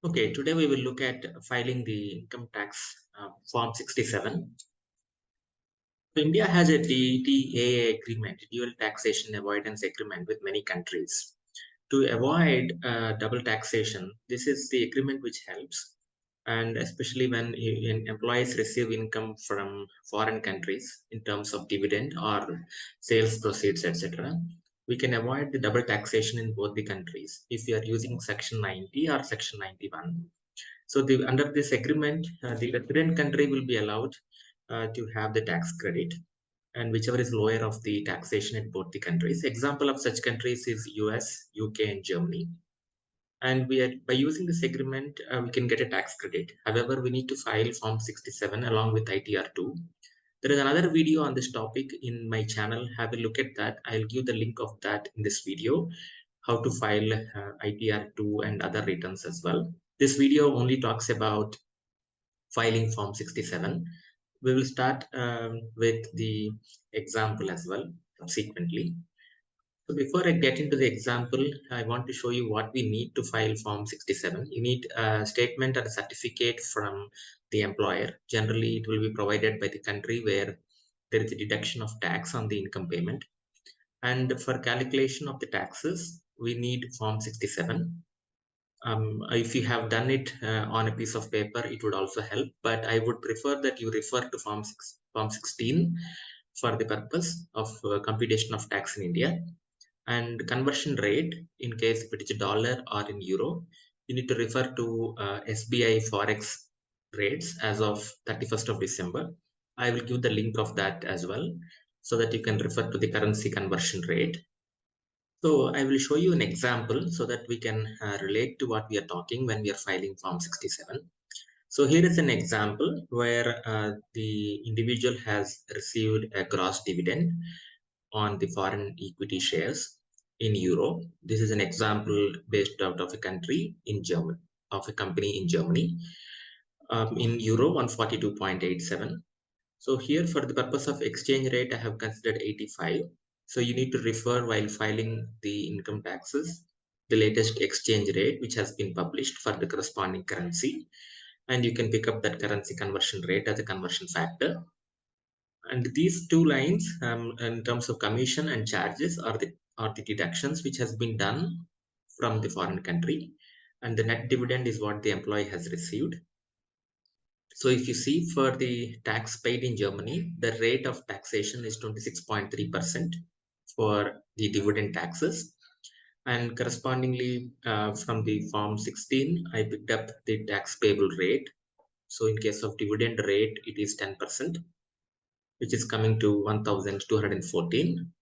Okay, today we will look at filing the income tax Form 67. So India has a DTAA agreement, dual taxation avoidance agreement with many countries. To avoid double taxation, this is the agreement which helps, and especially when employees receive income from foreign countries in terms of dividend or sales proceeds, etc. We can avoid the double taxation in both the countries if we are using Section 90 or Section 91. So under this agreement, the resident country will be allowed to have the tax credit, and whichever is lower of the taxation in both the countries. Example of such countries is US, UK, and Germany. And by using this agreement, we can get a tax credit. However, we need to file Form 67 along with ITR2. There is another video on this topic in my channel. Have a look at that. I'll give the link of that in this video, how to file ITR2 and other returns as well. This video only talks about filing Form 67. We will start with the example as well subsequently. So before I get into the example, I want to show you what we need to file Form 67. You need a statement or a certificate from the employer. Generally, it will be provided by the country where there is a deduction of tax on the income payment. And for calculation of the taxes, we need Form 67. If you have done it on a piece of paper, it would also help, but I would prefer that you refer to Form 16 for the purpose of computation of tax in India. And conversion rate, in case if it is dollar or in euro, you need to refer to SBI Forex rates as of 31st of December. I will give the link of that as well so that you can refer to the currency conversion rate. So I will show you an example so that we can relate to what we are talking when we are filing Form 67. So here is an example where the individual has received a gross dividend on the foreign equity shares in euro. This is an example based out of a country in Germany, of a company in Germany, in euro 142.87. So here for the purpose of exchange rate, I have considered 85. So you need to refer while filing the income taxes, the latest exchange rate which has been published for the corresponding currency. And you can pick up that currency conversion rate as a conversion factor. And these two lines in terms of commission and charges are the deductions which has been done from the foreign country. And the net dividend is what the employee has received. So if you see for the tax paid in Germany, the rate of taxation is 26.3% for the dividend taxes. And correspondingly, from the Form 16, I picked up the tax payable rate. So in case of dividend rate, it is 10%, which is coming to 1,214.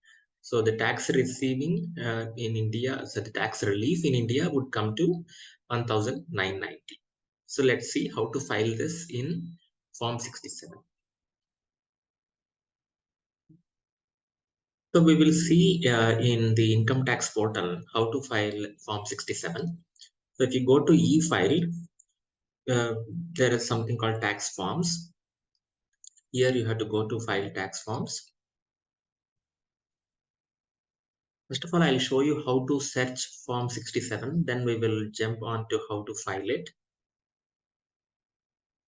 So the tax receiving in India, so the tax relief in India would come to 1,990. So let's see how to file this in Form 67. So we will see in the income tax portal how to file Form 67. So if you go to e-file, uh, there is something called tax forms. Here you have to go to file tax forms. First of all, I'll show you how to search Form 67. Then we will jump on to how to file it.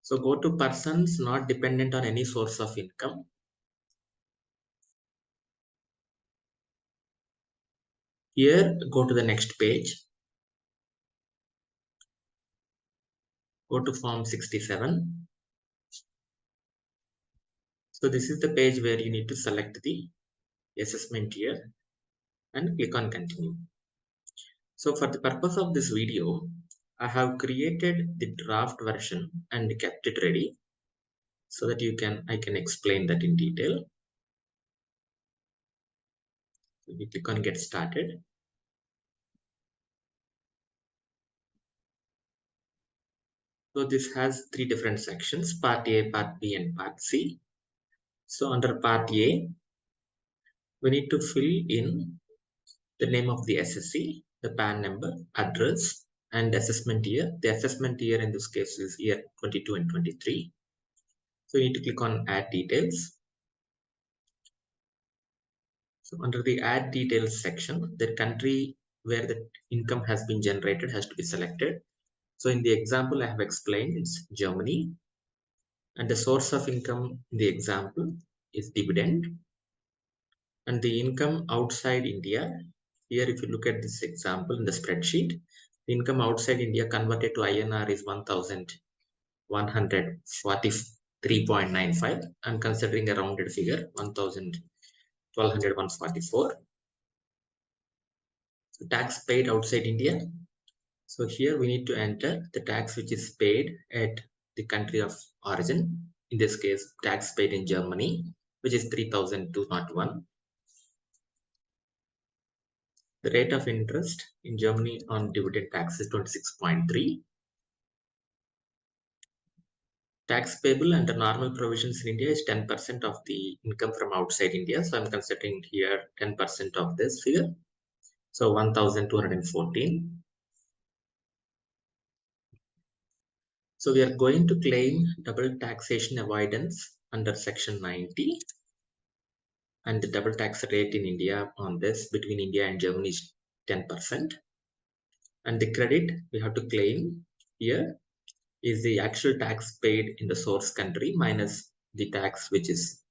So go to persons not dependent on any source of income. Here, go to the next page. Go to Form 67. So this is the page where you need to select the assessment year and click on continue. So for the purpose of this video, I have created the draft version and kept it ready so that I can explain that in detail. So we click on get started. So this has three different sections, part A, part B, and part C. So under part A, we need to fill in the name of the SSC, the PAN number, address, and assessment year. The assessment year in this case is year 22 and 23. So you need to click on add details. So under the add details section, the country where the income has been generated has to be selected. So in the example I have explained, it's Germany, and the source of income in the example is dividend, and the income outside India. Here, if you look at this example in the spreadsheet, the income outside India converted to INR is 1,143.95. I'm considering a rounded figure, 1,144. So tax paid outside India. So here we need to enter the tax which is paid at the country of origin. In this case, tax paid in Germany, which is 3,201. The rate of interest in Germany on dividend tax is 26.3. Tax payable under normal provisions in India is 10% of the income from outside India. So I'm considering here 10% of this figure. So 1,214. So we are going to claim double taxation avoidance under Section 90. And the double tax rate in India on this between India and Germany is 10%. And the credit we have to claim here is the actual tax paid in the source country minus the tax which is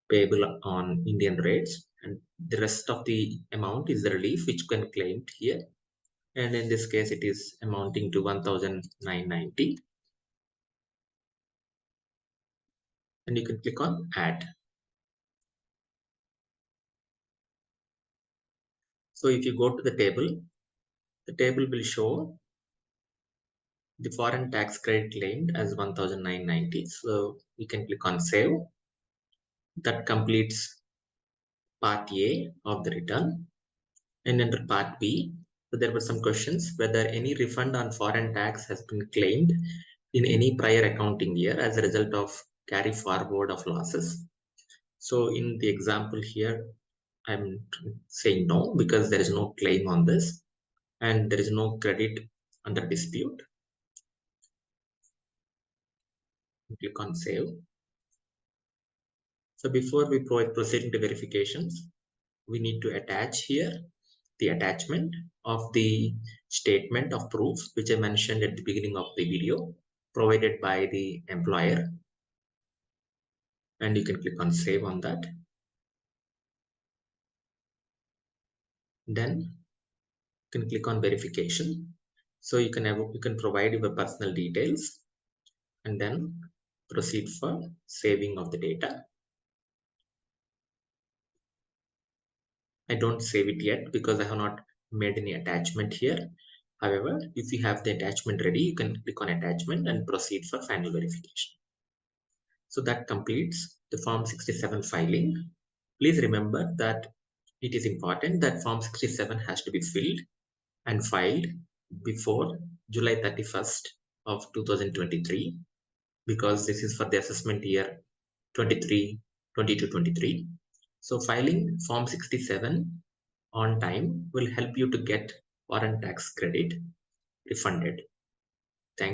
payable on Indian rates, and the rest of the amount is the relief which can claim here, and in this case it is amounting to 1,990, and you can click on add. So if you go to the table will show the foreign tax credit claimed as 1,990. So you can click on save. That completes part A of the return. And under part B, so there were some questions whether any refund on foreign tax has been claimed in any prior accounting year as a result of carry forward of losses. So in the example here, I'm saying no because there is no claim on this and there is no credit under dispute. Click on save. So before we proceed into verifications, we need to attach here the attachment of the statement of proof which I mentioned at the beginning of the video provided by the employer, and you can click on save on that. Then you can click on verification. So you can provide your personal details and then proceed for saving of the data. I don't save it yet because I have not made any attachment here. However, if you have the attachment ready, you can click on attachment and proceed for final verification. So that completes the Form 67 filing. Please remember that it is important that Form 67 has to be filled and filed before July 31st of 2023 because this is for the assessment year 22-23. So filing Form 67 on time will help you to get foreign tax credit refunded.